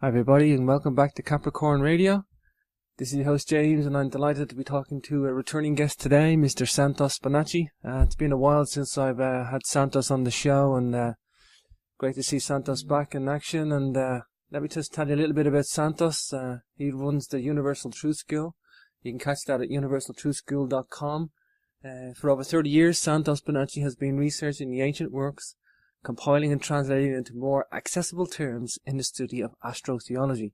Hi everybody, and welcome back to Capricorn Radio. This is your host James, and I'm delighted to be talking to a returning guest today, Mr. Santos Bonacci. It's been a while since I've had Santos on the show, and great to see Santos back in action. And let me just tell you a little bit about Santos. He runs the Universal Truth School. You can catch that at universaltruthschool.com. For over 30 years, Santos Bonacci has been researching the ancient works, compiling and translating into more accessible terms in the study of AstroTheology.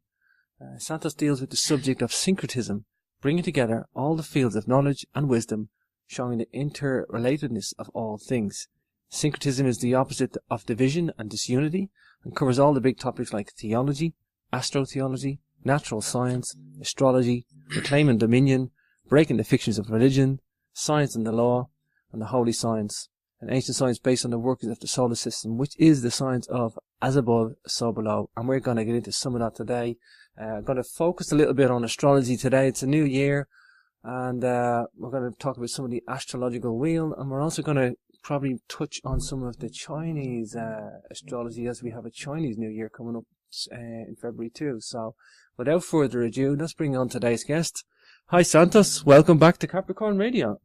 Santos deals with the subject of syncretism, bringing together all the fields of knowledge and wisdom, showing the interrelatedness of all things. Syncretism is the opposite of division and disunity, and covers all the big topics like theology, astrotheology, natural science, astrology, reclaiming dominion, breaking the fictions of religion, science and the law, and the holy science. An ancient science based on the workings of the solar system, which is the science of as above, so below. And we're going to get into some of that today. I'm going to focus a little bit on astrology today. It's a new year, and we're going to talk about some of the astrological wheel, and we're also going to probably touch on some of the Chinese astrology, as we have a Chinese New Year coming up in February too. So without further ado, let's bring on today's guest. Hi Santos, welcome back to Capricorn Radio.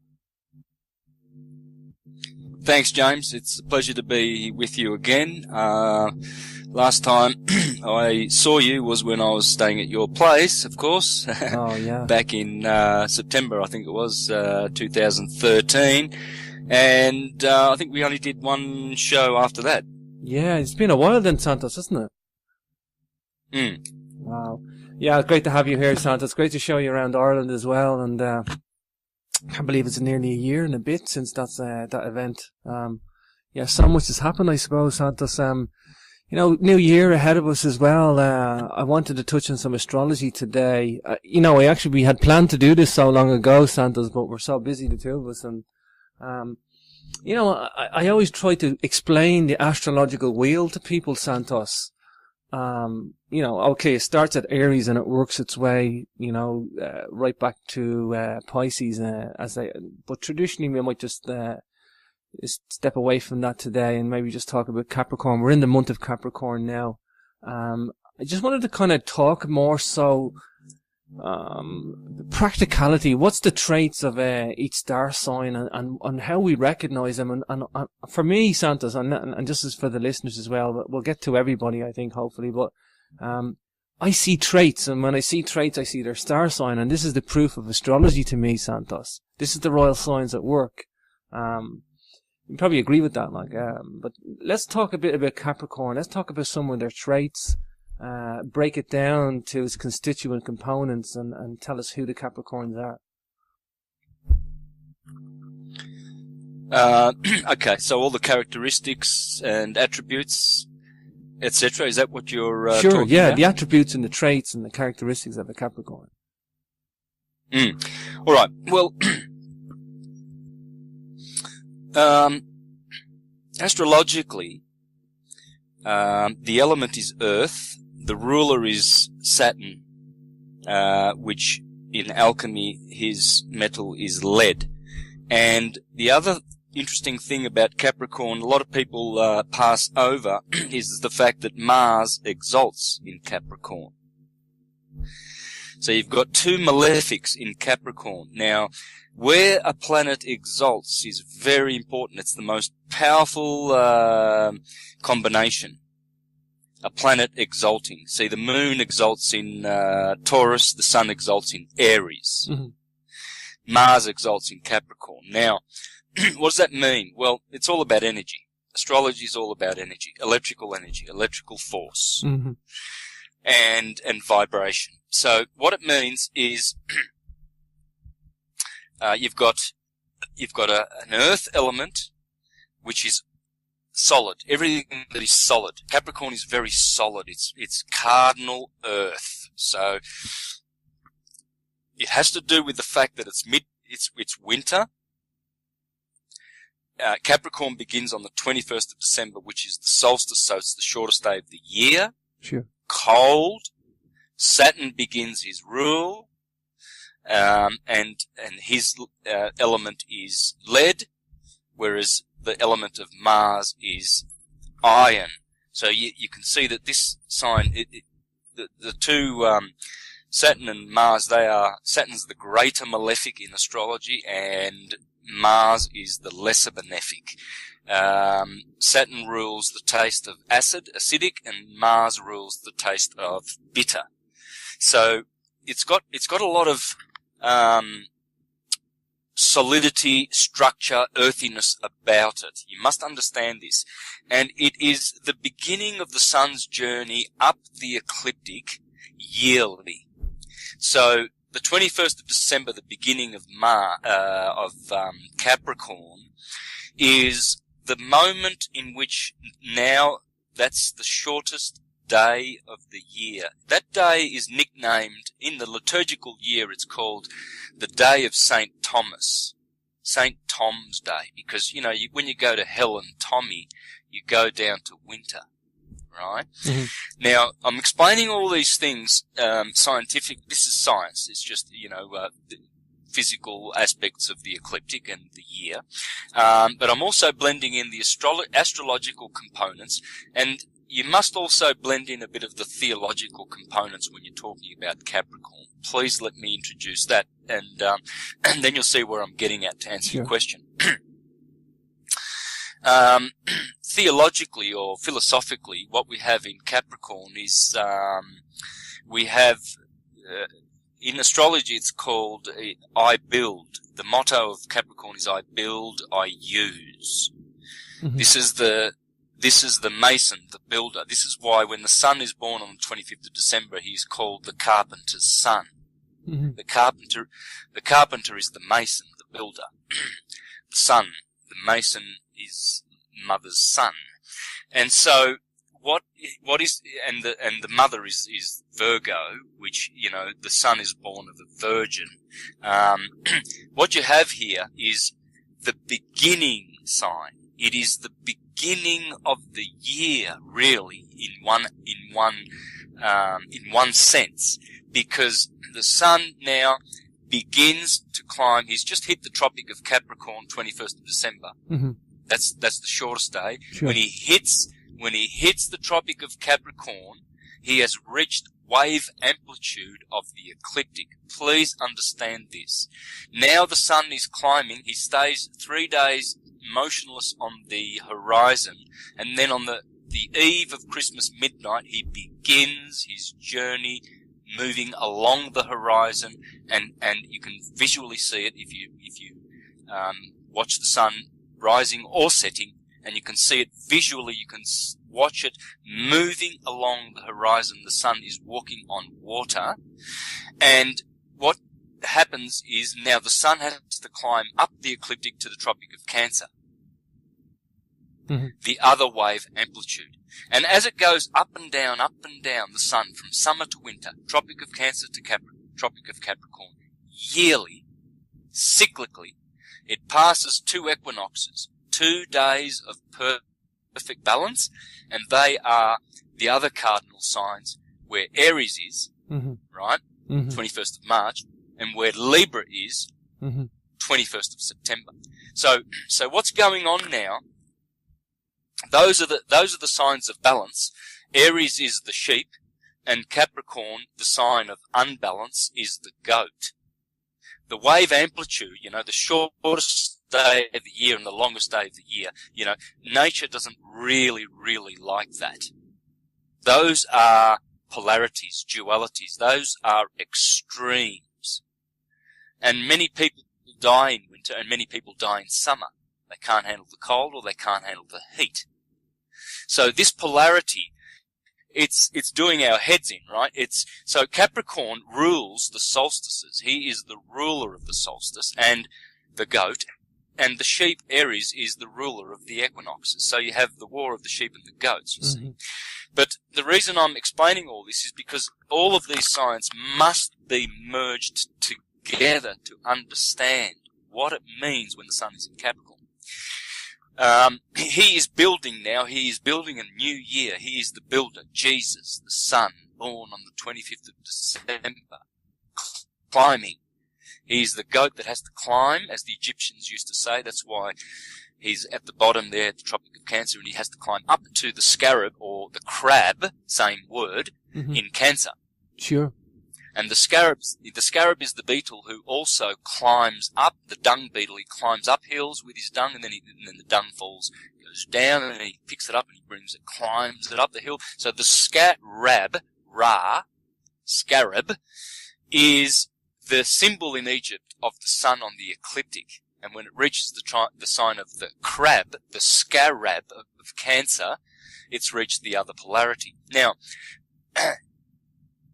Thanks, James. It's a pleasure to be with you again. Last time I saw you was when I was staying at your place, of course. Oh, yeah. Back in September, I think it was, 2013. And I think we only did one show after that. Yeah, it's been a while then, Santos, hasn't it? Wow. Yeah, it's great to have you here, Santos. Great to show you around Ireland as well, and I can't believe it's nearly a year and a bit since that event. Yeah, so much has happened, I suppose, Santos. New year ahead of us as well. I wanted to touch on some astrology today. We had planned to do this so long ago, Santos, but we're so busy, the two of us. And, I always try to explain the astrological wheel to people, Santos. It starts at Aries and it works its way, right back to Pisces. But traditionally we might just step away from that today and maybe just talk about Capricorn. We're in the month of Capricorn now. I just wanted to kind of talk more so practicality. What's the traits of each star sign and how we recognize them? And for me, Santos, and this is for the listeners as well, but we'll get to everybody, I think, hopefully. But I see traits, and when I see traits, I see their star sign, and this is the proof of astrology to me, Santos. This is the royal signs at work. You probably agree with that, but let's talk a bit about Capricorn. Let's talk about some of their traits. Break it down to its constituent components and tell us who the Capricorns are. Okay, so all the characteristics and attributes, etc. Is that what you're Sure, talking yeah, about? the attributes and the traits and the characteristics of a Capricorn. All right. Well, astrologically, the element is Earth. The ruler is Saturn, which in alchemy, his metal is lead. And the other interesting thing about Capricorn, a lot of people pass over, is the fact that Mars exalts in Capricorn. So you've got two malefics in Capricorn. Now, where a planet exalts is very important. It's the most powerful combination. A planet exalting. See, the moon exalts in Taurus, the sun exalts in Aries. Mm-hmm. Mars exalts in Capricorn. Now, what does that mean? Well, it's all about energy. Astrology is all about energy, electrical force, mm-hmm. and vibration. So what it means is you've got an earth element, which is solid. Everything that is solid. Capricorn is very solid. It's cardinal earth. So it has to do with the fact that it's winter. Capricorn begins on the 21st of December, which is the solstice, so it's the shortest day of the year. Sure. Cold. Saturn begins his rule, and his element is lead, whereas the element of Mars is iron. So you can see that this sign, the two, Saturn and Mars, Saturn's the greater malefic in astrology, and Mars is the lesser benefic. Saturn rules the taste of acidic, and Mars rules the taste of bitter. So it's got a lot of solidity, structure, earthiness about it. You must understand this. And it is the beginning of the sun's journey up the ecliptic yearly. So the 21st of December, the beginning of Capricorn, is the moment in which now that's the shortest day of the year. That day is nicknamed, in the liturgical year, it's called the Day of St. Thomas, St. Tom's Day, because, when you go to Helen Tommy, you go down to winter, right? Mm-hmm. Now, I'm explaining all these things, scientific, this is science, it's just, the physical aspects of the ecliptic and the year, but I'm also blending in the astrological components, and you must also blend in a bit of the theological components when you're talking about Capricorn. Please let me introduce that, and then you'll see where I'm getting at to answer your question. Theologically or philosophically, what we have in Capricorn is we have in astrology it's called I build. The motto of Capricorn is I build, I use. Mm-hmm. This is the mason, the builder. This is why when the sun is born on the 25th of December, he is called the carpenter's son. Mm-hmm. The carpenter is the mason, the builder. The son, the mason is mother's son. And so what is, and the mother is Virgo, which, the son is born of a virgin. What you have here is the beginning sign. It is the beginning of the year, really, in one sense, because the sun now begins to climb. He's just hit the Tropic of Capricorn, 21st of December. Mm-hmm. That's the shortest day. Sure. When he hits the Tropic of Capricorn, he has reached wave amplitude of the ecliptic. Please understand this. Now the sun is climbing. He stays 3 days motionless on the horizon, and then on the eve of Christmas midnight, he begins his journey moving along the horizon, and you can visually see it if you watch the sun rising or setting, and you can see it visually. You can watch it moving along the horizon. The sun is walking on water, and what happens is now the sun has to climb up the ecliptic to the Tropic of Cancer, mm-hmm. the other wave amplitude. And as it goes up and down, the sun, from summer to winter, Tropic of Cancer to Tropic of Capricorn, yearly, cyclically, it passes 2 equinoxes, 2 days of perfect balance, and they are the other cardinal signs where Aries is, mm-hmm. right, mm-hmm. 21st of March, and where Libra is, mm-hmm. 21st of September. So what's going on now? Those are the signs of balance. Aries is the sheep, and Capricorn, the sign of unbalance, is the goat. The wave amplitude, the shortest day of the year and the longest day of the year, nature doesn't really like that. Those are polarities, dualities. Those are extremes. And many people die in winter and many people die in summer. They can't handle the cold or they can't handle the heat. So this polarity, it's doing our heads in, right? So Capricorn rules the solstices. He is the ruler of the solstice and the goat, and the sheep, Aries, is the ruler of the equinoxes. So you have the war of the sheep and the goats, you see. But the reason I'm explaining all this is because all of these signs must be merged together to understand what it means when the sun is in Capricorn. He is building now. He is building a new year. He is the builder, Jesus, the Son, born on the 25th of December, climbing. He is the goat that has to climb, as the Egyptians used to say. That's why He's at the bottom there at the Tropic of Cancer, and he has to climb up to the scarab, or the crab, same word, in Cancer. Sure. And the scarab is the beetle who also climbs up, the dung beetle. He climbs up hills with his dung, and then the dung falls, goes down, and he picks it up and he climbs it up the hill. So the scarab, scarab, is the symbol in Egypt of the sun on the ecliptic. And when it reaches the sign of the crab, the scarab of Cancer, it's reached the other polarity. Now,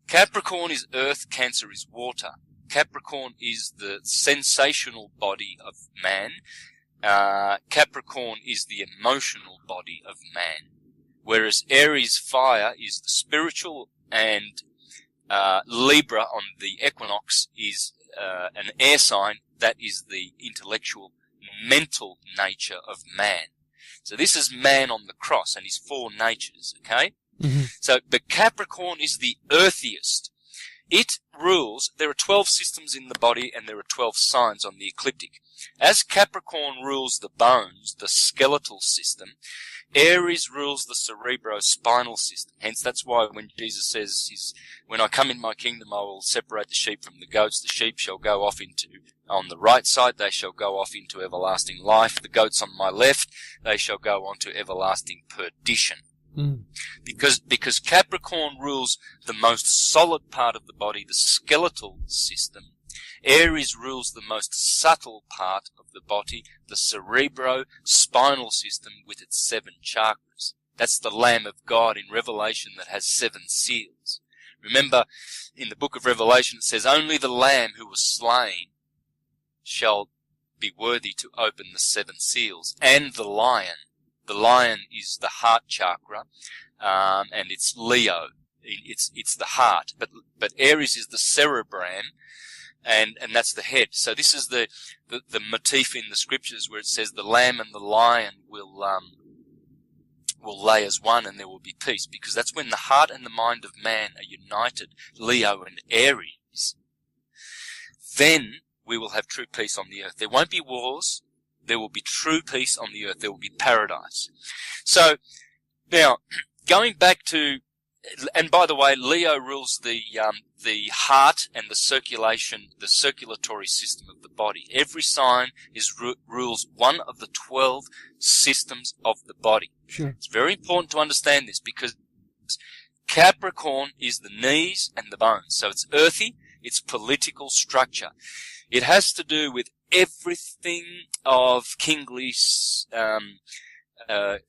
Capricorn is earth, Cancer is water. Capricorn is the sensational body of man. Capricorn is the emotional body of man. Whereas Aries, fire, is the spiritual, and Libra on the equinox is an air sign. That is the intellectual, mental nature of man. So this is man on the cross and his four natures, okay? Mm-hmm. So the Capricorn is the earthiest. It rules, there are 12 systems in the body and there are 12 signs on the ecliptic. As Capricorn rules the bones, the skeletal system, Aries rules the cerebrospinal system. Hence, that's why when Jesus says, when I come in my kingdom, I will separate the sheep from the goats. The sheep shall go off on the right side, they shall go off into everlasting life. The goats on my left, they shall go on to everlasting perdition. Mm. Because Capricorn rules the most solid part of the body, the skeletal system. Aries rules the most subtle part of the body, the cerebrospinal system with its 7 chakras. That's the Lamb of God in Revelation that has 7 seals. Remember, in the book of Revelation it says, only the Lamb who was slain shall be worthy to open the 7 seals, and the lion. The lion is the heart chakra, and it's Leo. It's the heart. But Aries is the cerebrum, and that's the head. So this is the motif in the scriptures where it says the lamb and the lion will lay as one, and there will be peace, because that's when the heart and the mind of man are united, Leo and Aries. Then we will have true peace on the earth. There won't be wars. There will be true peace on the earth. There will be paradise. So, now, going back to, and by the way, Leo rules the heart and the circulation, the circulatory system of the body. Every sign rules one of the 12 systems of the body. Sure. It's very important to understand this, because Capricorn is the knees and the bones. So it's earthy, it's political structure. It has to do with everything of kingly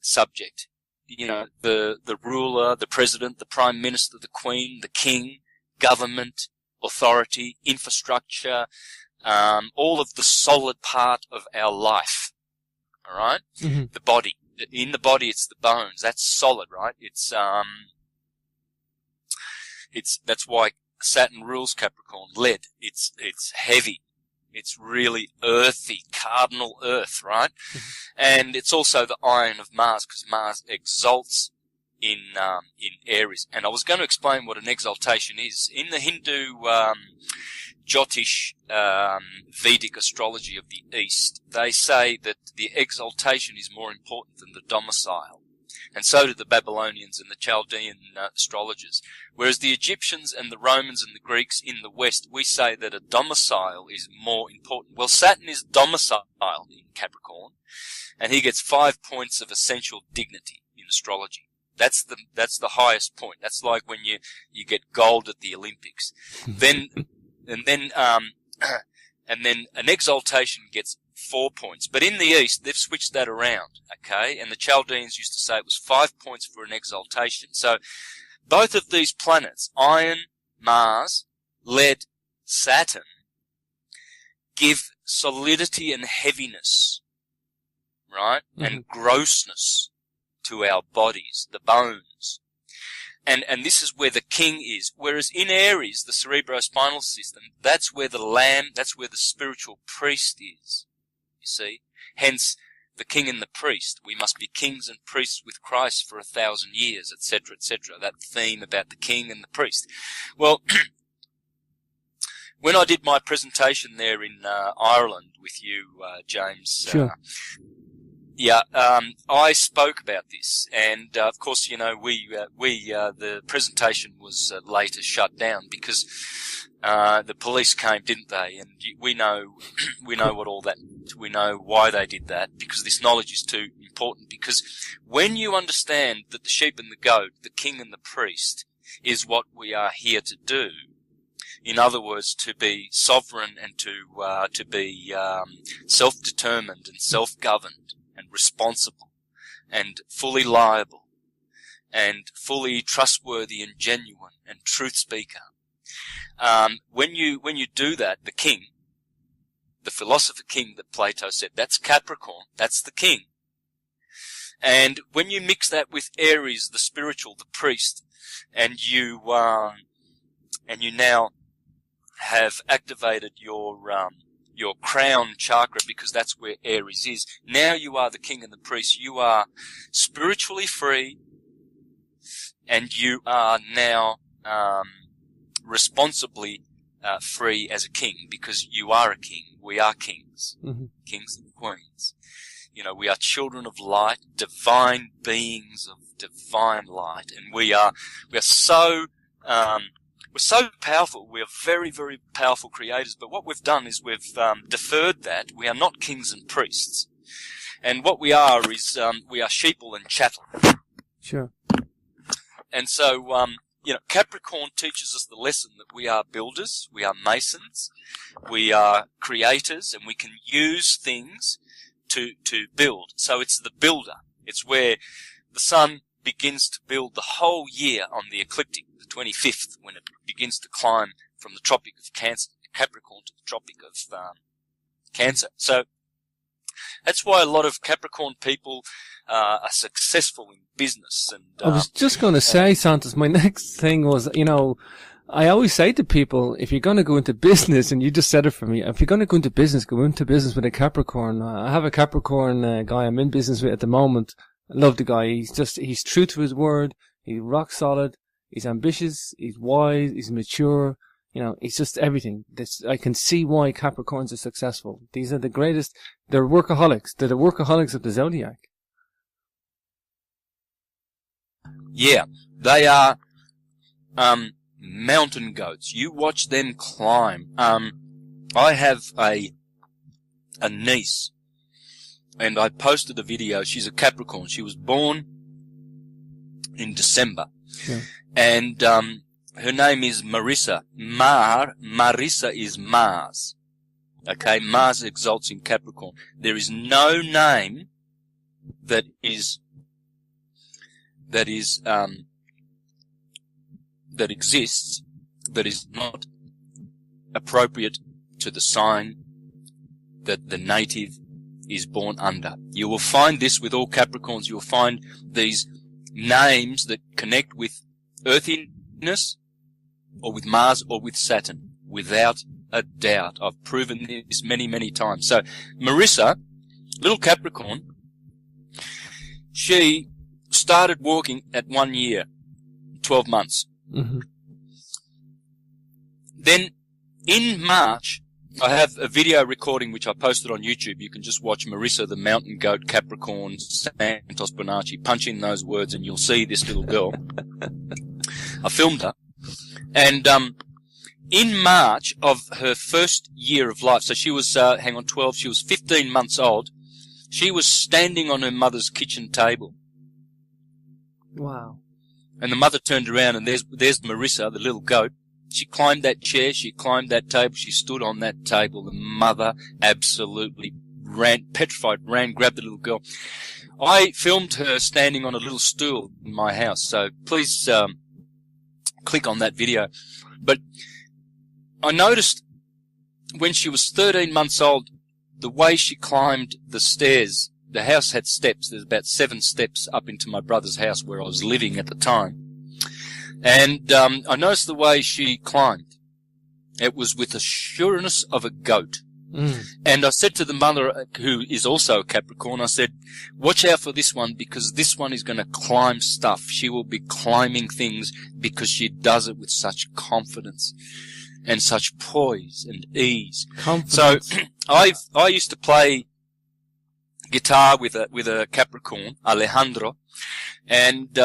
subject. You know, the ruler, the president, the prime minister, the queen, the king, government, authority, infrastructure, all of the solid part of our life. All right? Mm-hmm. The body. In the body, it's the bones. That's solid, right? That's why Saturn rules Capricorn. Lead. It's heavy. It's really earthy, cardinal earth, right? Mm-hmm. And it's also the iron of Mars, because Mars exalts in Aries. And I was going to explain what an exaltation is. In the Hindu Jyotish Vedic astrology of the East, they say that the exaltation is more important than the domicile. And so did the Babylonians and the Chaldean astrologers. Whereas the Egyptians and the Romans and the Greeks in the West, we say that a domicile is more important. Well, Saturn is domiciled in Capricorn, and he gets 5 points of essential dignity in astrology. That's the highest point. That's like when you get gold at the Olympics. Then an exaltation gets 4 points. But in the East, they've switched that around, okay? And the Chaldeans used to say it was 5 points for an exaltation. So both of these planets, iron, Mars, lead, Saturn, give solidity and heaviness, right? Mm-hmm. And grossness to our bodies, the bones. And this is where the king is. Whereas in Aries, the cerebrospinal system, that's where the lamb, that's where the spiritual priest is. You see? Hence, the king and the priest. We must be kings and priests with Christ for 1,000 years, etc., etc. That theme about the king and the priest. Well, when I did my presentation there in Ireland with you, James, sure. I spoke about this, and of course, the presentation was later shut down because the police came, didn't they? And we know what all that meant. We know why they did that, because this knowledge is too important. Because when you understand that the sheep and the goat, the king and the priest, is what we are here to do. In other words, to be sovereign and to be self-determined and self-governed and responsible and fully liable and fully trustworthy and genuine and truth speaker. When you do that, the king, the philosopher king that Plato said, that's Capricorn, that's the king. And when you mix that with Aries, the spiritual, the priest, and you now have activated your crown chakra, because that's where Aries is. Now you are the king and the priest. You are spiritually free, and you are now responsibly free as a king, because you are a king. We are kings, kings and queens. We are children of light, divine beings of divine light, and we are so we're so powerful. We are very, very powerful creators. But what we've done is we've deferred that. We are not kings and priests, and what we are is we are sheeple and chattel. Sure. And so Capricorn teaches us the lesson that we are builders, we are masons, we are creators, and we can use things to build. So it's the builder. It's where the sun begins to build the whole year on the ecliptic, the 25th, when it begins to climb from the Tropic of Capricorn to the Tropic of Cancer. So that's why a lot of Capricorn people are successful in business. And I was just going to say, Santos, my next thing was, I always say to people, if you're going to go into business, and you just said it for me, if you're going to go into business with a Capricorn. I have a Capricorn guy I'm in business with at the moment. I love the guy. He's true to his word. He's rock solid. He's ambitious. He's wise. He's mature. He's just everything. I can see why Capricorns are successful. These are the greatest. They're workaholics. They're the workaholics of the zodiac. Yeah, they are mountain goats. You watch them climb. I have a niece, and I posted a video. She's a Capricorn. She was born in December. Yeah. And her name is Marissa. Marissa is Mars. Okay, Mars exalts in Capricorn. There is no name that exists that is not appropriate to the sign that the native is born under. You will find this with all Capricorns. You will find these names that connect with earthiness, or with Mars, or with Saturn, without a doubt. I've proven this many, many times. So Marissa, little Capricorn, she started walking at 1 year, 12 months. Mm-hmm. Then in March, I have a video recording which I posted on YouTube. You can just watch Marissa, the mountain goat, Capricorn, Santos Bonacci. Punch in those words and you'll see this little girl. I filmed her. And in March of her first year of life, so she was, 12, she was 15 months old, she was standing on her mother's kitchen table. Wow. And the mother turned around, and there's Marissa, the little goat. She climbed that chair, she climbed that table, she stood on that table. The mother absolutely petrified, grabbed the little girl. I filmed her standing on a little stool in my house, so please click on that video. But I noticed when she was 13 months old, the way she climbed the stairs. The house had steps. There's about 7 steps up into my brother's house where I was living at the time. And I noticed the way she climbed. It was with the sureness of a goat. Mm. And I said to the mother, who is also a Capricorn, I said, watch out for this one, because this one is going to climb stuff. She will be climbing things because she does it with such confidence and such poise and ease. Confidence. So I used to play guitar with a Capricorn, Alejandro, and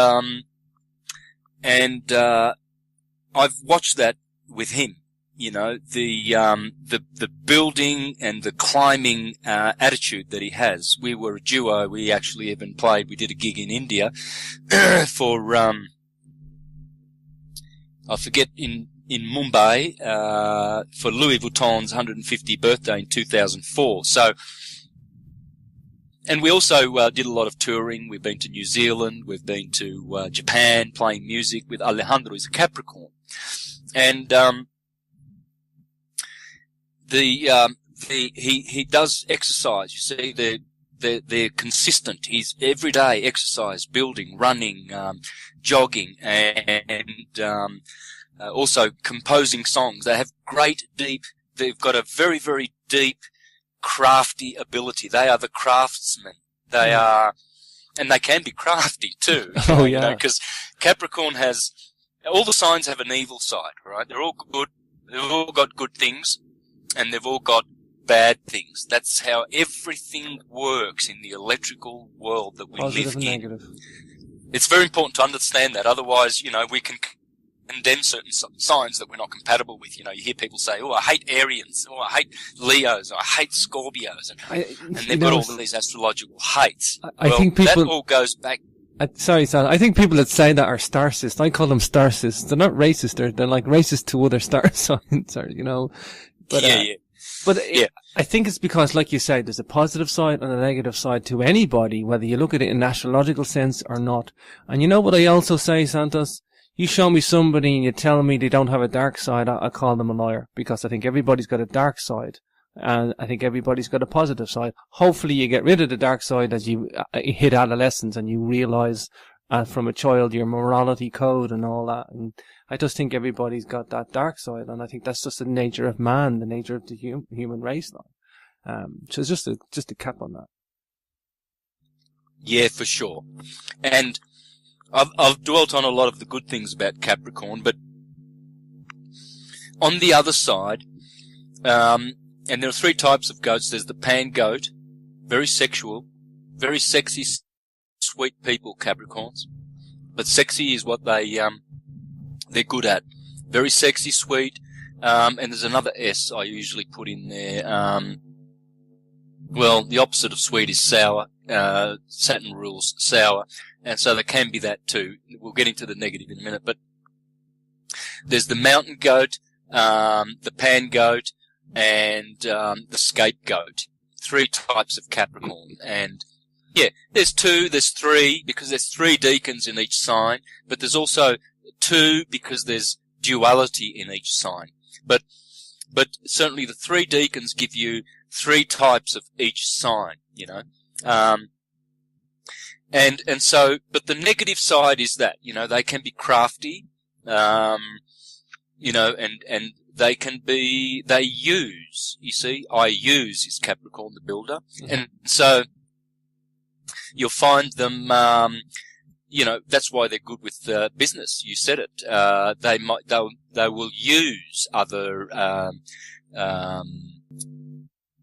I've watched that with him. You know, the building and the climbing attitude that he has. We were a duo. We actually even played. We did a gig in India for I forget in Mumbai for Louis Vuitton's 150th birthday in 2004. So, and we also did a lot of touring. We've been to New Zealand. We've been to Japan playing music with Alejandro. He's a Capricorn, and he does exercise. You see, they're consistent. He's everyday exercise, building, running, jogging, and also composing songs. They have they've got a very, very deep, crafty ability. They are the craftsmen. They are, and they can be crafty too. Oh yeah. Because Capricorn has, all the signs have an evil side, right? They're all good. They've all got good things, and they've all got bad things. That's how everything works in the electrical world that we Positive live and in. negative. It's very important to understand that. Otherwise, you know, we can condemn certain signs that we're not compatible with. You know, you hear people say, "Oh, I hate Arians," or "I hate Leos," or "I hate Scorpios," and they've got all these astrological hates. I think people, that all goes back. Sorry, Sal. I think people that say that are starcists. I call them starcists. They're not racist. They're like racist to other star signs, or you know. But, I think it's because, like you said, there's a positive side and a negative side to anybody, whether you look at it in an astrological sense or not. And you know what I also say, Santos? You show me somebody and you tell me they don't have a dark side, I call them a liar, because I think everybody's got a dark side. And I think everybody's got a positive side. Hopefully you get rid of the dark side as you hit adolescence and you realize from a child your morality code and all that. And I just think everybody's got that dark side, and I think that's just the nature of man, the nature of the human race now. So it's just a cap on that. Yeah, for sure. And I've dwelt on a lot of the good things about Capricorn, but on the other side, and there are three types of goats. There's the pan goat, very sexual, very sexy, sweet people, Capricorns. But sexy is what they're good at. Very sexy, sweet, and there's another S I usually put in there. Well, the opposite of sweet is sour. Saturn rules sour, and so there can be that too. We'll get into the negative in a minute, but there's the mountain goat, the pan goat, and the scapegoat. Three types of Capricorn, and yeah, there's three, because there's three deacons in each sign, but there's also two because there's duality in each sign. But certainly the three deacons give you three types of each sign, you know. And so, but the negative side is that, you know, they can be crafty, you know, and they use, you see, I use is Capricorn, the builder. Mm-hmm. And so you'll find them, you know, that's why they're good with business. You said it. They will use other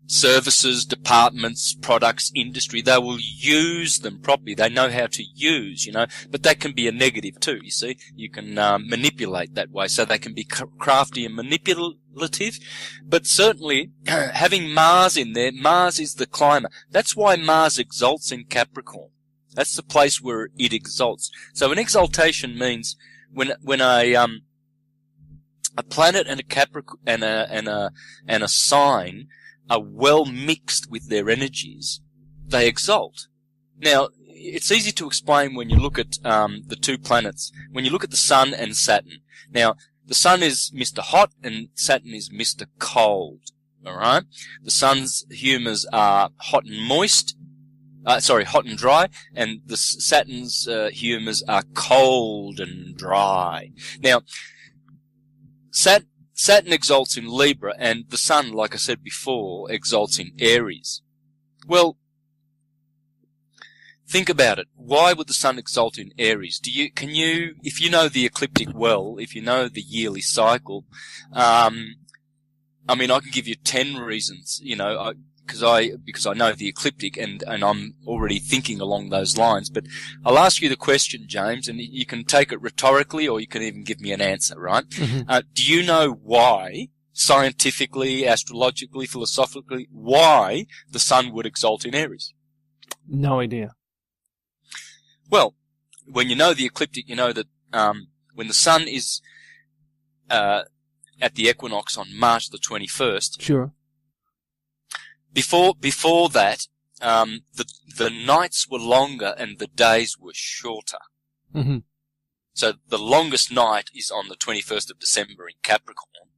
services, departments, products, industry. They will use them properly. They know how to use, you know, but that can be a negative too, you see. You can manipulate that way, so they can be crafty and manipulative. But certainly, having Mars in there, Mars is the climber. That's why Mars exalts in Capricorn. That's the place where it exalts. So an exaltation means when a planet and a Capricorn and a sign are well mixed with their energies, they exalt. Now, it's easy to explain when you look at the two planets. When you look at the Sun and Saturn. Now, the Sun is Mr. Hot and Saturn is Mr. Cold. All right? The Sun's humours are hot and moist. Hot and dry, and the Saturn's humours are cold and dry. Now, Saturn exalts in Libra, and the Sun, like I said before, exalts in Aries. Well, think about it. Why would the Sun exalt in Aries? If you know the ecliptic well, if you know the yearly cycle, I mean, I can give you 10 reasons, you know, because I know the ecliptic and I'm already thinking along those lines. But I'll ask you the question, James, and you can take it rhetorically or you can even give me an answer, right? Mm-hmm. Do you know why, scientifically, astrologically, philosophically, why the sun would exalt in Aries? No idea. Well, when you know the ecliptic, you know that when the sun is at the equinox on March the 21st, Sure. before that, the nights were longer and the days were shorter. Mm-hmm. So the longest night is on the 21st of December in Capricorn,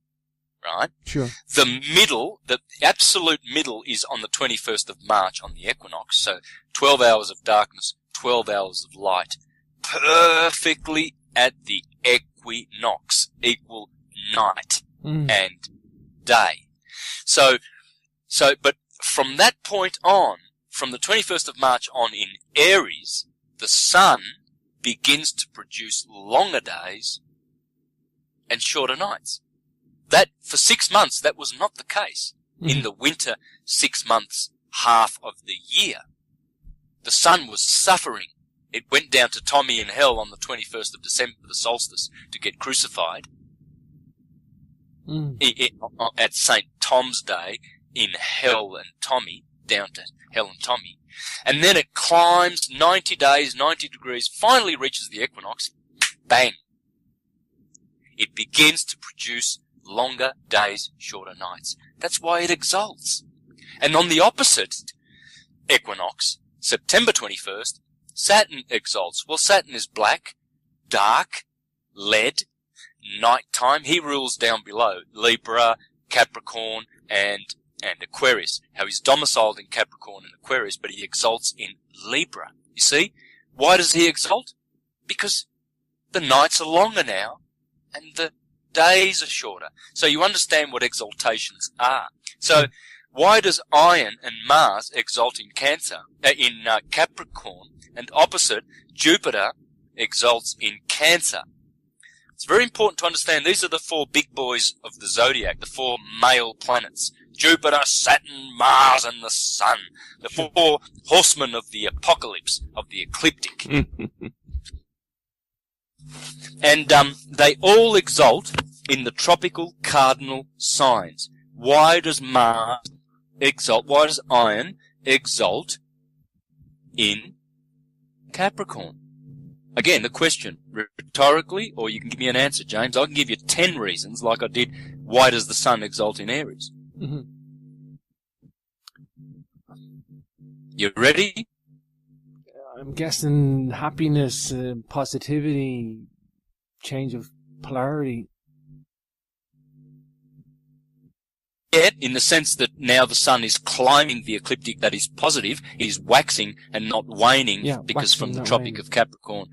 right? Sure. The absolute middle is on the 21st of March on the equinox. So 12 hours of darkness, 12 hours of light, perfectly at the equinox, equal night and day. So, but from that point on, from the 21st of March on in Aries, the sun begins to produce longer days and shorter nights. That, for 6 months, that was not the case. In the winter 6 months, half of the year, the sun was suffering. It went down to Tommy in hell on the 21st of December, the solstice, to get crucified. At St. Tom's Day in Hell and Tommy, down to Hell and Tommy. And then it climbs 90 days, 90 degrees, finally reaches the equinox. Bang! It begins to produce longer days, shorter nights. That's why it exalts. And on the opposite equinox, September 21st, Saturn exalts. Well, Saturn is black, dark, lead, nighttime. He rules down below Libra, Capricorn, and Aquarius. How he's domiciled in Capricorn and Aquarius, but he exalts in Libra. You see? Why does he exalt? Because the nights are longer now, and the days are shorter. So you understand what exaltations are. So why does Iron and Mars exalt in Cancer, in Capricorn, and opposite Jupiter exalts in Cancer? It's very important to understand these are the four big boys of the zodiac, the four male planets. Jupiter, Saturn, Mars, and the Sun. The four horsemen of the apocalypse, of the ecliptic. And they all exalt in the tropical cardinal signs. Why does Mars exalt? Why does Iron exalt in Capricorn? Again, the question, rhetorically, or you can give me an answer, James. I can give you 10 reasons, like I did. Why does the Sun exalt in Aries? Mm-hmm. You ready? I'm guessing happiness, positivity, change of polarity. Yeah, in the sense that now the sun is climbing the ecliptic that is positive, it is waxing and not waning, because waxing, from the not Tropic waning. of Capricorn,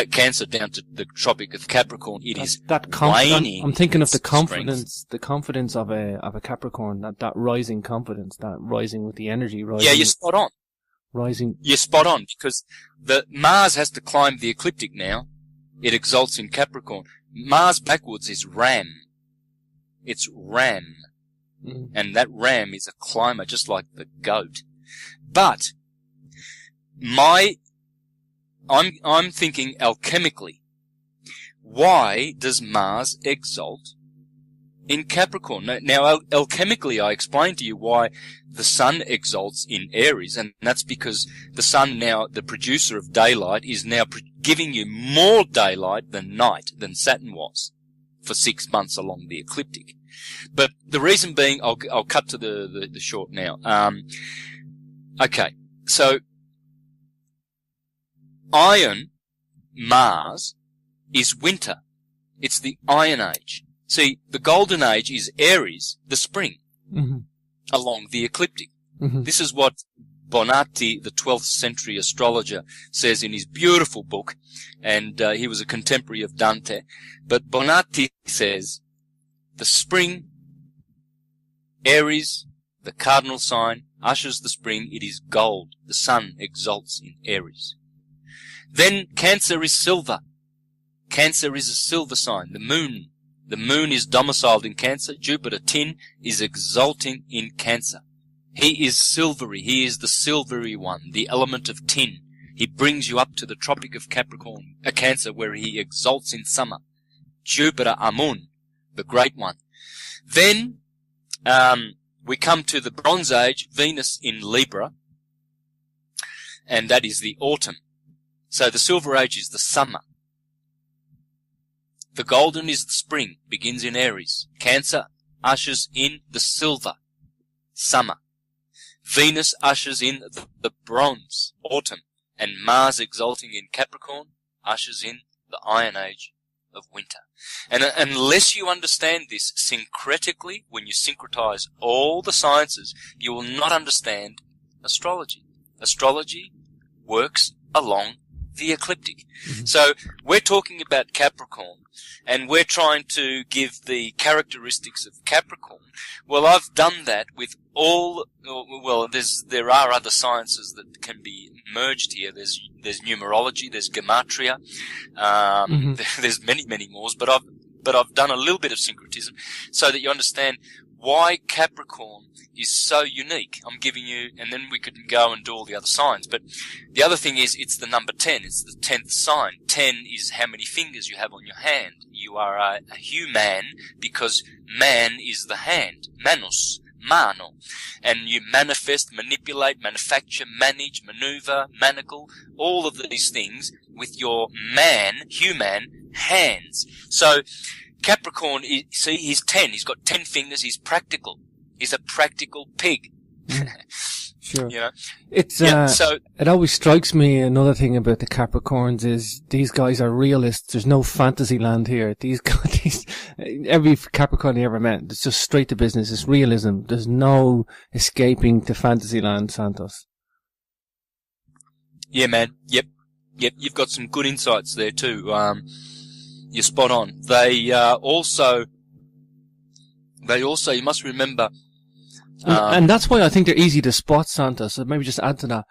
Cancer down to the Tropic of Capricorn, it is waning. I'm thinking of the strength. confidence of a Capricorn, that rising confidence, that rising with the energy, rising. Yeah, you're spot on. Rising. You're spot on, because the Mars has to climb the ecliptic now. It exalts in Capricorn. Mars backwards is Ram. It's Ram. And that ram is a climber, just like the goat. But I'm thinking alchemically. Why does Mars exalt in Capricorn? Now, alchemically, I explained to you why the Sun exalts in Aries, and that's because the Sun now, the producer of daylight, is now giving you more daylight than night, than Saturn was for 6 months along the ecliptic. But the reason being, I'll cut to the short now. Okay, so Iron Mars is winter. It's the Iron Age. See, the Golden Age is Aries, the spring, along the ecliptic. This is what Bonacci, the 12th century astrologer, says in his beautiful book, and he was a contemporary of Dante. But Bonacci says, the spring, Aries, the cardinal sign, ushers the spring. It is gold. The sun exalts in Aries. Then Cancer is silver. Cancer is a silver sign. The moon is domiciled in Cancer. Jupiter, tin, is exalting in Cancer. He is silvery. He is the silvery one, the element of tin. He brings you up to the Tropic of Cancer, where he exalts in summer. Jupiter Amun, the great one. Then we come to the Bronze Age, Venus in Libra, and that is the autumn. So the Silver Age is the summer. The Golden is the spring, begins in Aries. Cancer ushers in the silver, summer. Venus ushers in the bronze, autumn. And Mars exalting in Capricorn ushers in the Iron Age of winter. And unless you understand this syncretically, when you syncretize all the sciences, you will not understand astrology. Astrology works along the ecliptic. Mm-hmm. So we're talking about Capricorn, and we're trying to give the characteristics of Capricorn. Well, I've done that with there are other sciences that can be merged here. There's numerology, there's gematria, there's many more, but I've done a little bit of syncretism so that you understand why Capricorn is so unique. I'm giving you, and then we could go and do all the other signs. But the other thing is, it's the number 10. It's the 10th sign. 10 is how many fingers you have on your hand. You are a human because man is the hand. Manus. Mano. And you manifest, manipulate, manufacture, manage, maneuver, manacle, all of these things with your human hands. So Capricorn, see, he's 10. He's got 10 fingers. He's practical. He's a practical pig. Sure. You know? It always strikes me, another thing about the Capricorns is these guys are realists. There's no fantasy land here. Every Capricorn I ever met, it's just straight to business. It's realism. There's no escaping to fantasy land, Santos. Yeah, man. Yep. You've got some good insights there too. You're spot on. They also, you must remember, and that's why I think they're easy to spot, Santos. So maybe just add to that.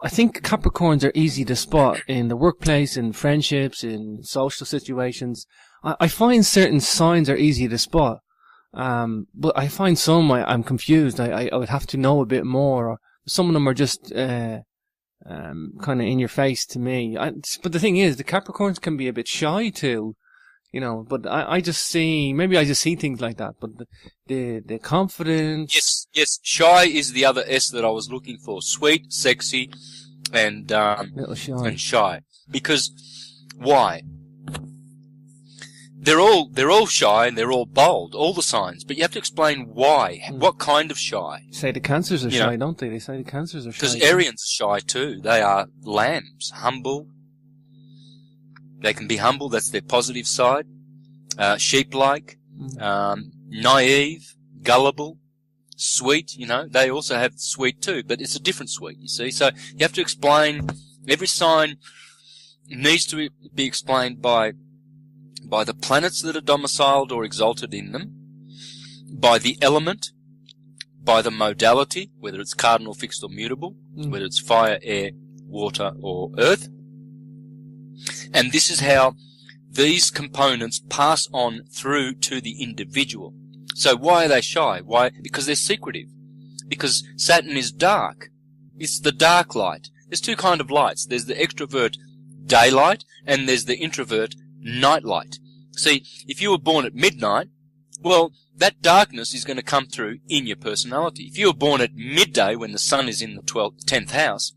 I think Capricorns are easy to spot in the workplace, in friendships, in social situations. I find certain signs are easy to spot. But I find some I'm confused. I would have to know a bit more. Or some of them are just, kind of in your face to me. But the thing is, the Capricorns can be a bit shy too. You know, but I just see things like that, but the confidence. Yes, shy is the other S that I was looking for. Sweet, sexy, and little shy. And shy. Because why? They're all shy and they're all bold, all the signs, but you have to explain why. What kind of shy? Say the Cancers are shy, don't they? They say the Cancers are shy. Because Arians are shy too. They are lambs, humble. They can be humble, that's their positive side. Sheep-like, naive, gullible, sweet, they also have sweet too, but it's a different sweet, you see. So you have to explain, every sign needs to be explained by the planets that are domiciled or exalted in them, by the element, by the modality, whether it's cardinal, fixed or mutable, whether it's fire, air, water or earth. And this is how these components pass on through to the individual. So why are they shy? Why? Because they're secretive. Because Saturn is dark. It's the dark light. There's two kinds of lights. There's the extrovert daylight and there's the introvert night light. See, if you were born at midnight, well, that darkness is going to come through in your personality. If you were born at midday when the sun is in the 10th house,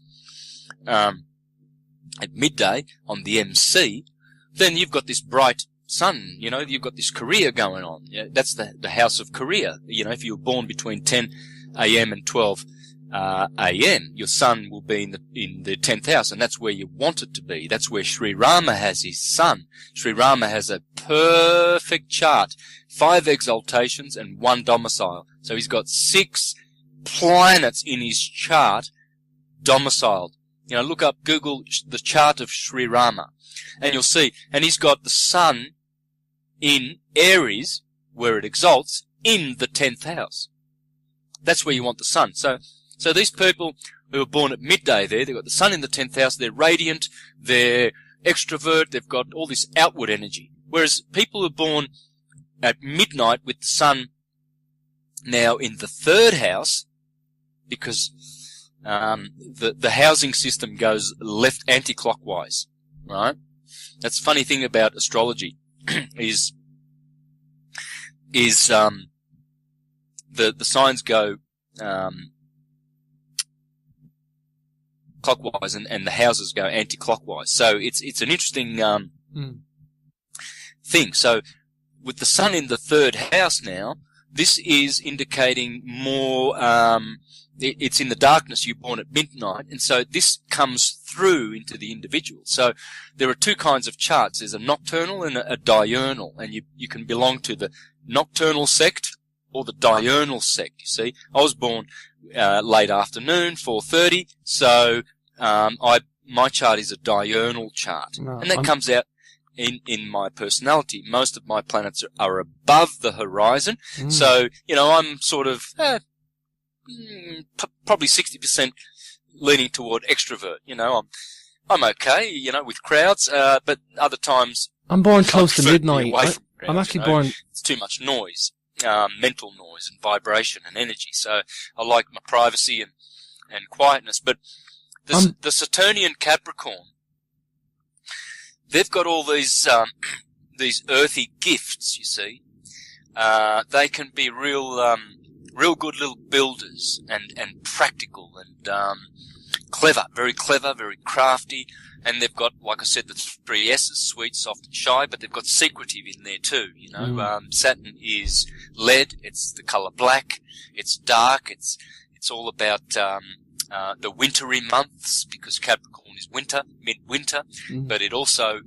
at midday on the MC, then you've got this bright sun, you've got this career going on. That's the house of career. If you were born between 10 a.m. and 12 a.m., your sun will be in the 10th house, and that's where you want it to be. That's where Sri Rama has his sun. Sri Rama has a perfect chart, 5 exaltations and 1 domicile. So he's got 6 planets in his chart domiciled. Look up, Google the chart of Sri Rama, and you'll see. And he's got the sun in Aries, where it exalts, in the 10th house. That's where you want the sun. So these people who are born at midday there, they've got the sun in the 10th house, they're radiant, they're extrovert, they've got all this outward energy. Whereas people who are born at midnight with the sun now in the 3rd house, because the housing system goes left anti-clockwise, right? That's the funny thing about astrology is the signs go clockwise and the houses go anti-clockwise. So it's an interesting thing. So with the sun in the third house now, this is indicating more, it's in the darkness, you're born at midnight, and so this comes through into the individual. So there are two kinds of charts. There's a nocturnal and a diurnal, and you can belong to the nocturnal sect or the diurnal sect, you see. I was born late afternoon, 4:30, so my chart is a diurnal chart. And that comes out in my personality. Most of my planets are above the horizon, so, I'm sort of probably 60% leaning toward extrovert. I'm okay, with crowds, but other times I'm born close to midnight. I'm actually born. It's too much noise, mental noise and vibration and energy. So I like my privacy and quietness. But the Saturnian Capricorn, they've got all these earthy gifts. You see, they can be real good little builders and practical and clever, very crafty. And they've got, like I said, the three S's, sweet, soft, and shy, but they've got secretive in there too, Saturn is lead, it's the colour black, it's dark, it's all about the wintry months, because Capricorn is winter, midwinter, but it also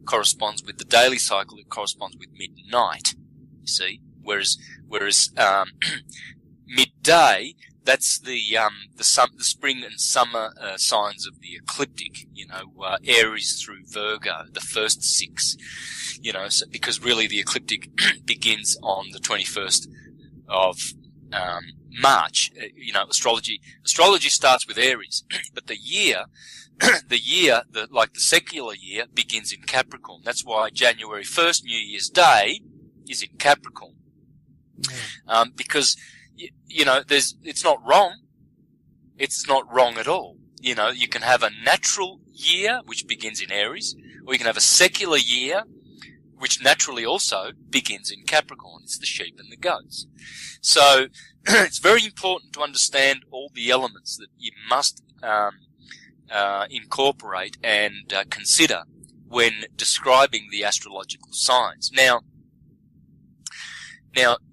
corresponds with the daily cycle, it corresponds with midnight, you see, whereas midday, that's the spring and summer signs of the ecliptic, Aries through Virgo, the first six, so because really the ecliptic begins on the 21st of March. Astrology starts with Aries, but the secular year begins in Capricorn. That's why January 1st, New Year's Day, is in Capricorn, because it's not wrong. It's not wrong at all. You can have a natural year, which begins in Aries, or you can have a secular year, which naturally also begins in Capricorn. It's the sheep and the goats. So, it's very important to understand all the elements that you must incorporate and consider when describing the astrological signs. Now,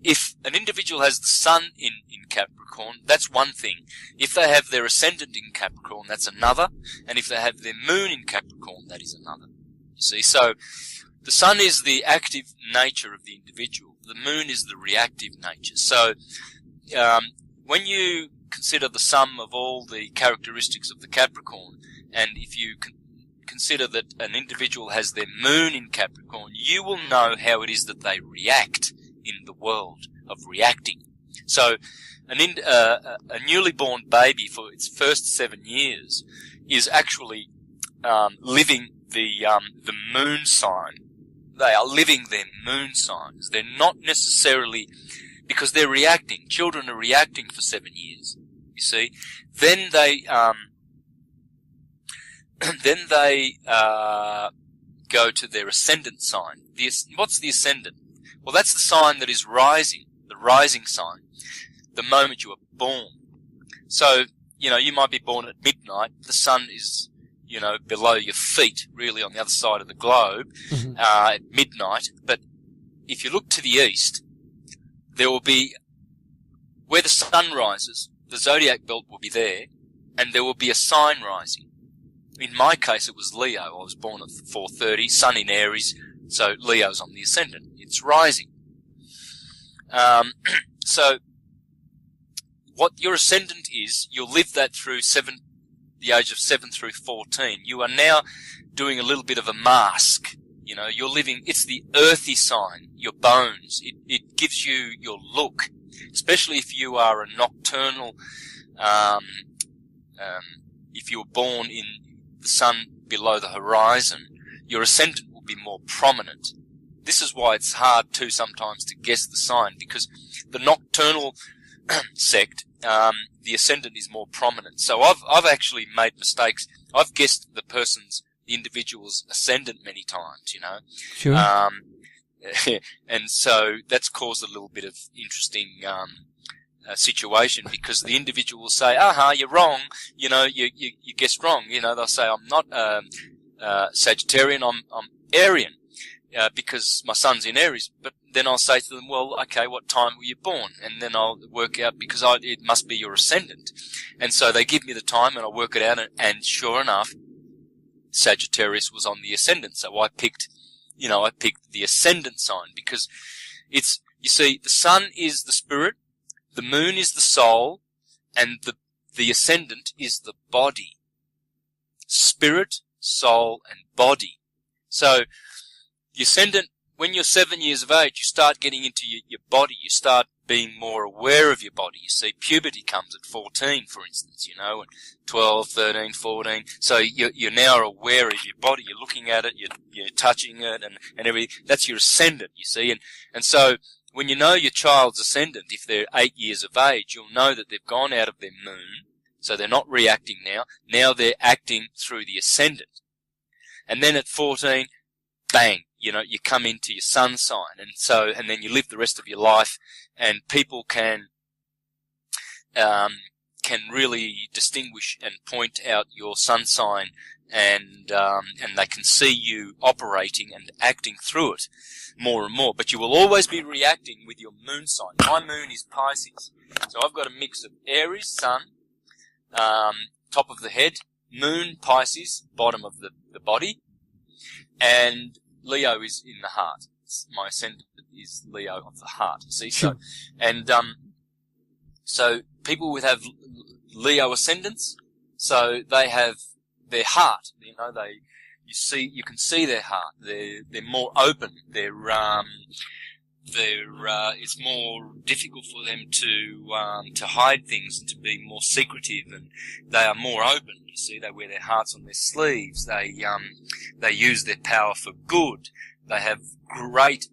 if an individual has the sun in Capricorn, that's one thing. If they have their ascendant in Capricorn, that's another. And if they have their moon in Capricorn, that is another. You see, so the sun is the active nature of the individual. The moon is the reactive nature. So when you consider the sum of all the characteristics of the Capricorn, and if you consider that an individual has their moon in Capricorn, you will know how it is that they react in the world of reacting. So a newly born baby for its first 7 years is actually living the moon sign. They are living their moon signs. They're not necessarily, because they're reacting. Children are reacting for 7 years. You see, then they go to their ascendant sign. What's the ascendant? Well, that's the sign that is rising, the rising sign, the moment you are born. So, you might be born at midnight. The sun is, below your feet, really on the other side of the globe, at midnight. But if you look to the east, there will be, where the sun rises, the zodiac belt will be there, and there will be a sign rising. In my case, it was Leo. I was born at 4:30, sun in Aries, so Leo's on the ascendant. It's rising. So what your ascendant is, you'll live that through the age of 7 through 14. You are now doing a little bit of a mask. You're living, it's the earthy sign, your bones. It gives you your look, especially if you are a nocturnal, if you were born in the sun below the horizon, your ascendant will be more prominent. This is why it's hard too sometimes to guess the sign, because the nocturnal sect, the ascendant is more prominent. So I've actually made mistakes. I've guessed the individual's ascendant many times, you know. Sure. And so that's caused a little bit of interesting situation, because the individual will say, you're wrong, you know, you guessed wrong. You know, they'll say, I'm not Sagittarian, I'm Arian, because my son's in Aries. But then I'll say to them, well, okay, what time were you born? And then I'll work out, because it must be your ascendant. And so they give me the time, and I work it out, and sure enough, Sagittarius was on the ascendant. So I picked the ascendant sign, because you see, the sun is the spirit, the moon is the soul, and the ascendant is the body. Spirit, soul, and body. So the ascendant, when you're 7 years of age, you start getting into your body. You start being more aware of your body. You see, puberty comes at 14, for instance, you know, and 12, 13, 14. So you're now aware of your body. You're looking at it, you're touching it, and everything. That's your ascendant, you see. And so when you know your child's ascendant, if they're 8 years of age, you'll know that they've gone out of their moon. So they're not reacting now. Now they're acting through the ascendant. And then at 14, bang, you know, you come into your sun sign. And then you live the rest of your life, and people can really distinguish and point out your sun sign, and they can see you operating and acting through it more and more. But you will always be reacting with your moon sign. My moon is Pisces. So I've got a mix of Aries, sun, top of the head, moon, Pisces, bottom of the body, and Leo is in the heart. My ascendant is Leo of the heart. See, sure. So people would have Leo ascendants, so they have their heart. You know, you can see their heart. They're more open. It's more difficult for them to hide things and to be more secretive, and they are more open. You see, they wear their hearts on their sleeves. They use their power for good. They have great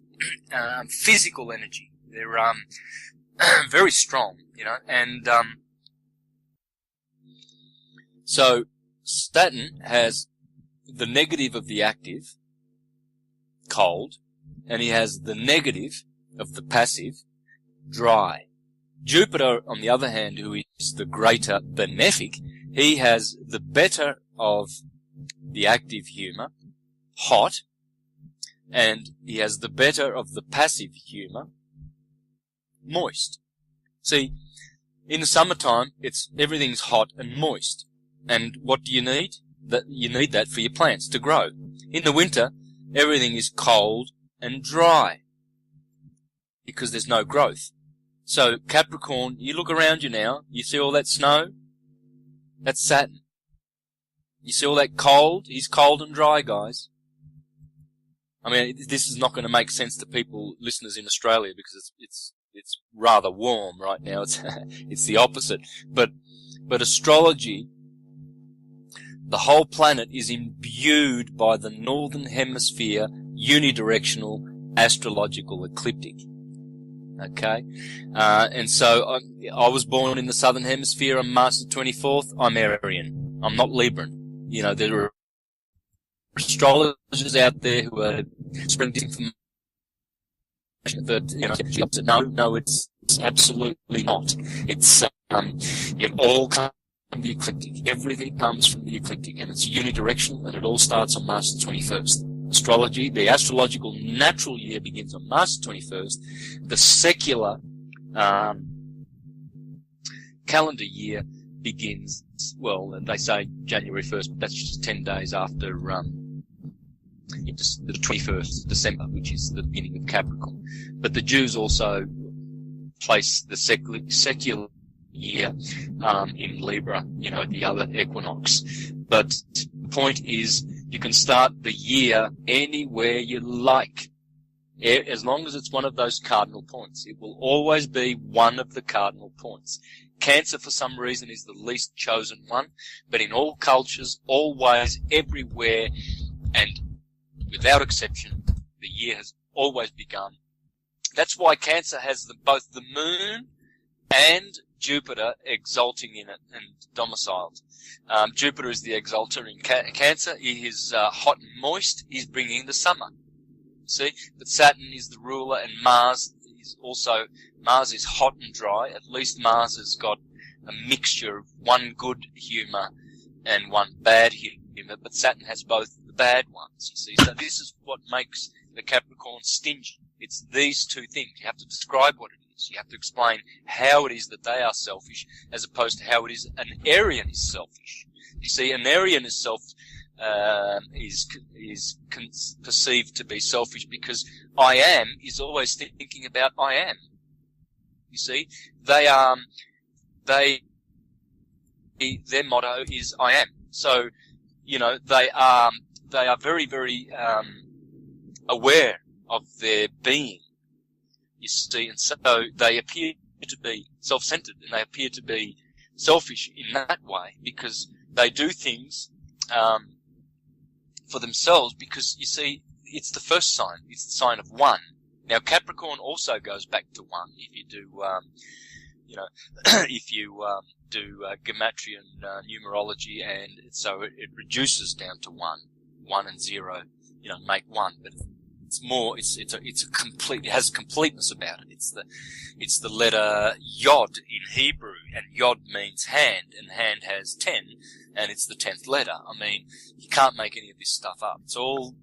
physical energy. They're very strong, you know. And so Saturn has the negative of the active, cold, and he has the negative of the passive, dry. Jupiter, on the other hand, who is the greater benefic, he has the better of the active humour, hot, and he has the better of the passive humour, moist. See, in the summertime, everything's hot and moist. And what do you need? You need that for your plants to grow. In the winter, everything is cold and dry, because there's no growth. So Capricorn, you look around you now, you see all that snow? That's Saturn. You see all that cold? He's cold and dry, guys. I mean, this is not going to make sense to listeners in Australia, because it's rather warm right now. It's the opposite. But astrology, the whole planet is imbued by the northern hemisphere unidirectional astrological ecliptic. Okay? And so I was born in the southern hemisphere on March the 24th. I'm Arian. I'm not Libran. You know, there are astrologers out there who are spreading disinformation that, you know, no, it's absolutely not. It's, it all comes from the ecliptic. Everything comes from the ecliptic, and it's unidirectional, and it all starts on March the 21st. Astrology, the astrological natural year begins on March 21st. The secular calendar year begins, well, they say January 1st, but that's just 10 days after the 21st of December, which is the beginning of Capricorn. But the Jews also place the secular year in Libra, you know, the other equinox. But the point is, you can start the year anywhere you like, as long as it's one of those cardinal points. It will always be one of the cardinal points. Cancer, for some reason, is the least chosen one, but in all cultures, always, everywhere, and without exception, the year has always begun. That's why Cancer has both the moon and Jupiter exalting in it and domiciled. Jupiter is the exalter in Cancer. He is hot and moist. He's bringing the summer. See? But Saturn is the ruler, and Mars is hot and dry. At least Mars has got a mixture of one good humour and one bad humour, but Saturn has both the bad ones, you see. So this is what makes the Capricorn stingy. It's these two things. You have to describe what it is. You have to explain how it is that they are selfish, as opposed to how it is an Arian is selfish. You see, an Arian is perceived to be selfish because I am is always thinking about I am. You see, their motto is I am. So, you know, they are very, very aware of their being, you see, and so they appear to be self-centered, and they appear to be selfish in that way because they do things for themselves, because, you see, it's the first sign. It's the sign of one. Now, Capricorn also goes back to one if you do, do Gematrian numerology, and so it reduces down to one and zero, make one, but it's more, it has completeness about it. It's the letter Yod in Hebrew, and Yod means hand, and hand has 10, and it's the 10th letter. I mean, you can't make any of this stuff up. All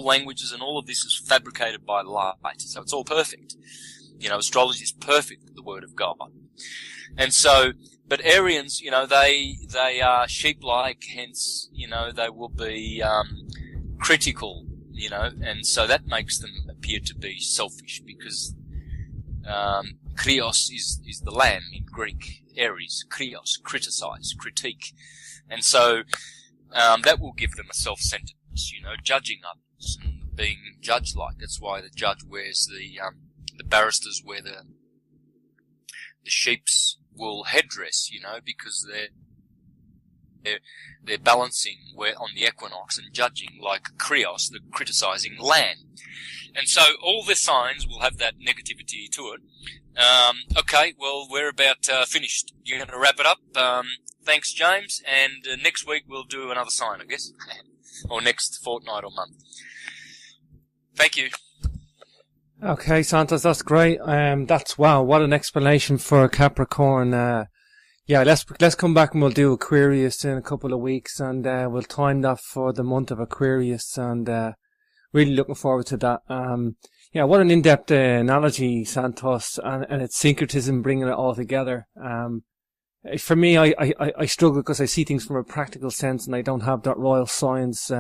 languages and all of this is fabricated by light, so it's all perfect. Astrology is perfect, the Word of God. And so, but Arians, they are sheep-like, hence, they will be critical, and so that makes them appear to be selfish, because krios is the lamb in Greek. Aries, krios, criticize, critique. And so that will give them a self-centeredness, judging others and being judge-like. That's why the judge wears the barristers wear the sheep's wool headdress, because they're balancing on the equinox and judging like krios, the criticizing lamb. And so all the signs will have that negativity to it. Okay, well, we're about finished. You're going to wrap it up. Thanks, James. And next week we'll do another sign, I guess. Or next fortnight or month. Thank you. Okay, Santos, that's great. Wow, what an explanation for Capricorn. Let's come back and we'll do Aquarius in a couple of weeks, and we'll time that for the month of Aquarius, and really looking forward to that. What an in-depth analogy, Santos, and its syncretism, bringing it all together. For me, I struggle because I see things from a practical sense, and I don't have that royal science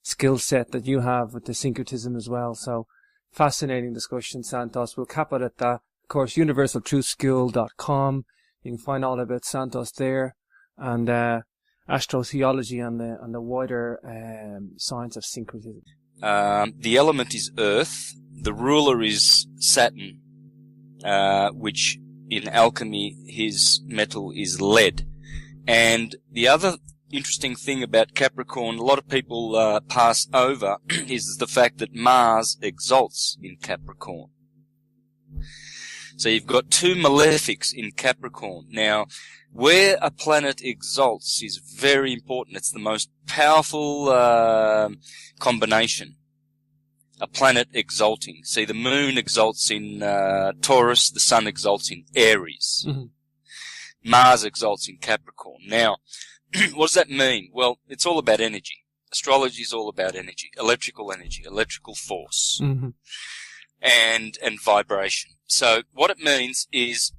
skill set that you have with the syncretism as well. So, fascinating discussion, Santos. We'll cap it at that. Of course, universaltruthschool.com. You can find all about Santos there, and AstroTheology and the wider science of syncretism. The element is Earth. The ruler is Saturn, which in alchemy his metal is lead. And the other interesting thing about Capricorn, a lot of people pass over, is the fact that Mars exalts in Capricorn. So you've got two malefics in Capricorn. Now, where a planet exalts is very important. It's the most powerful combination. A planet exalting. See, the moon exalts in Taurus, the sun exalts in Aries. Mm-hmm. Mars exalts in Capricorn. Now, what does that mean? Well, it's all about energy. Astrology is all about energy, electrical force, mm-hmm. and vibration. So what it means is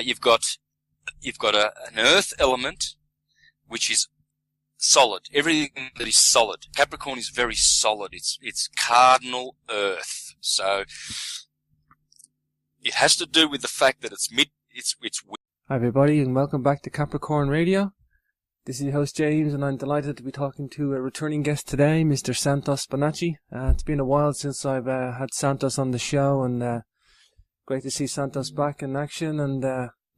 you've got an earth element which is solid. Everything that is solid. Capricorn is very solid. It's cardinal earth. So it has to do with the fact that it's Hi everybody, and welcome back to Capricorn Radio. This is your host James, and I'm delighted to be talking to a returning guest today, Mr. Santos Bonacci. It's been a while since I've had Santos on the show, and great to see Santos back in action. And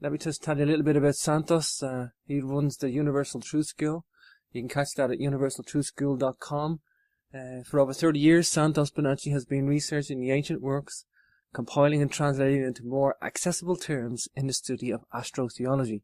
let me just tell you a little bit about Santos. He runs the Universal Truth School. You can catch that at universaltruthschool.com. For over 30 years, Santos Bonacci has been researching the ancient works, compiling and translating it into more accessible terms in the study of astrotheology.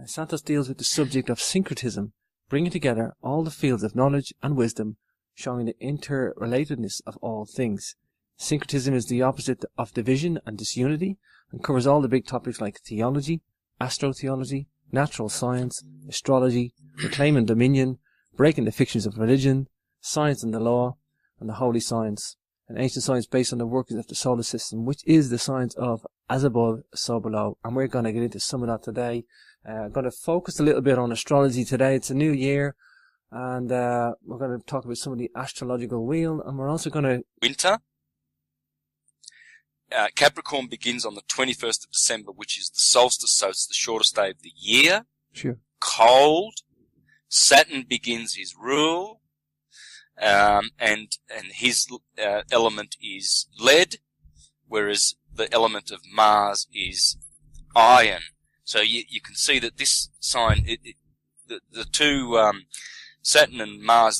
Santos deals with the subject of syncretism, bringing together all the fields of knowledge and wisdom, showing the interrelatedness of all things. Syncretism is the opposite of division and disunity, and covers all the big topics like theology, astrotheology, natural science, astrology, reclaim and dominion, breaking the fictions of religion, science and the law, and the holy science, an ancient science based on the workings of the solar system, which is the science of as above, so below. And we're going to get into some of that today. I'm going to focus a little bit on astrology today. It's a new year, and we're going to talk about some of the astrological wheel, and we're also going to... Winter. Capricorn begins on the 21st of December, which is the solstice, so it's the shortest day of the year. Sure. Cold. Saturn begins his rule, and his element is lead, whereas the element of Mars is iron. So you can see that this sign, the two, Saturn and Mars,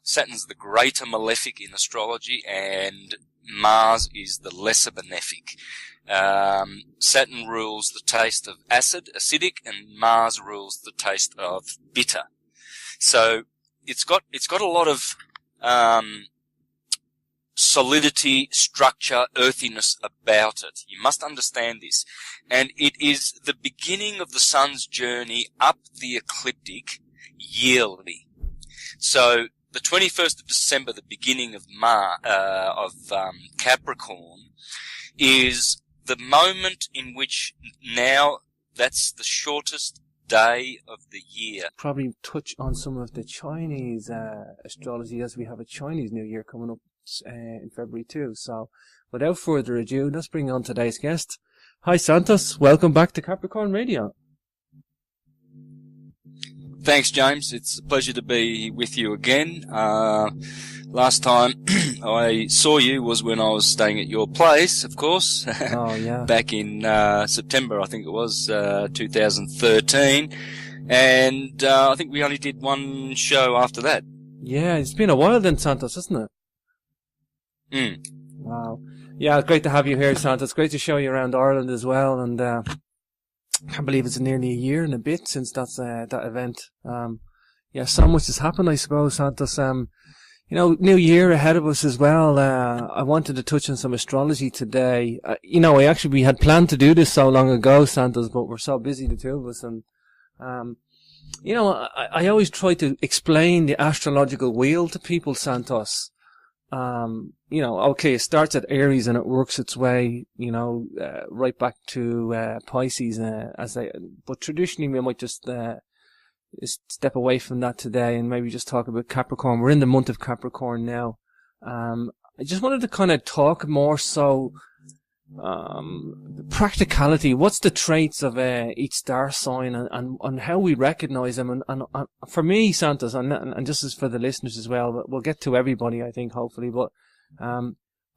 Saturn's the greater malefic in astrology, and Mars is the lesser benefic. Saturn rules the taste of acidic, and Mars rules the taste of bitter. So it's got a lot of solidity, structure, earthiness about it. You must understand this. And it is the beginning of the sun's journey up the ecliptic yearly. So the 21st of December, the beginning of Capricorn, is the moment in which now that's the shortest day of the year. Probably touch on some of the Chinese astrology, as we have a Chinese New Year coming up in February too. So without further ado, let's bring on today's guest. Hi Santos, welcome back to Capricorn Radio. Thanks, James. It's a pleasure to be with you again. Last time I saw you was when I was staying at your place, of course. Oh, yeah. Back in September, I think it was, 2013. And I think we only did one show after that. Yeah, it's been a while then, Santos, hasn't it? Wow. Yeah, it's great to have you here, Santos. It's great to show you around Ireland as well. And I can't believe it's nearly a year and a bit since that event. Yeah, so much has happened, I suppose, Santos. New year ahead of us as well. I wanted to touch on some astrology today. We had planned to do this so long ago, Santos, but we're so busy, the two of us. And, I always try to explain the astrological wheel to people, Santos. It starts at Aries and it works its way, right back to, Pisces, but traditionally we might just step away from that today and maybe just talk about Capricorn. We're in the month of Capricorn now. I just wanted to kind of talk more so, practicality. What's the traits of each star sign and how we recognize them? And for me, Santos, and this is for the listeners as well, but we'll get to everybody, I think, hopefully. But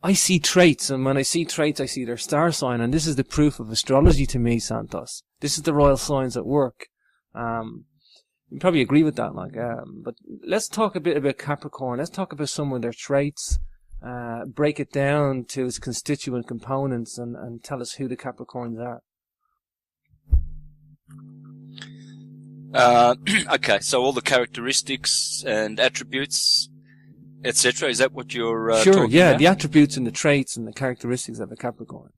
I see traits, and when I see traits, I see their star sign, and this is the proof of astrology to me, Santos. This is the royal signs at work. You probably agree with that, but let's talk a bit about Capricorn. Let's talk about some of their traits, break it down to its constituent components, and tell us who the Capricorns are. Okay, so all the characteristics and attributes, etc. Is that what you're sure, talking yeah, about? The attributes and the traits and the characteristics of a Capricorn.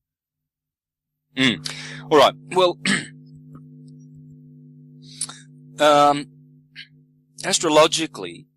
All right. Well, astrologically,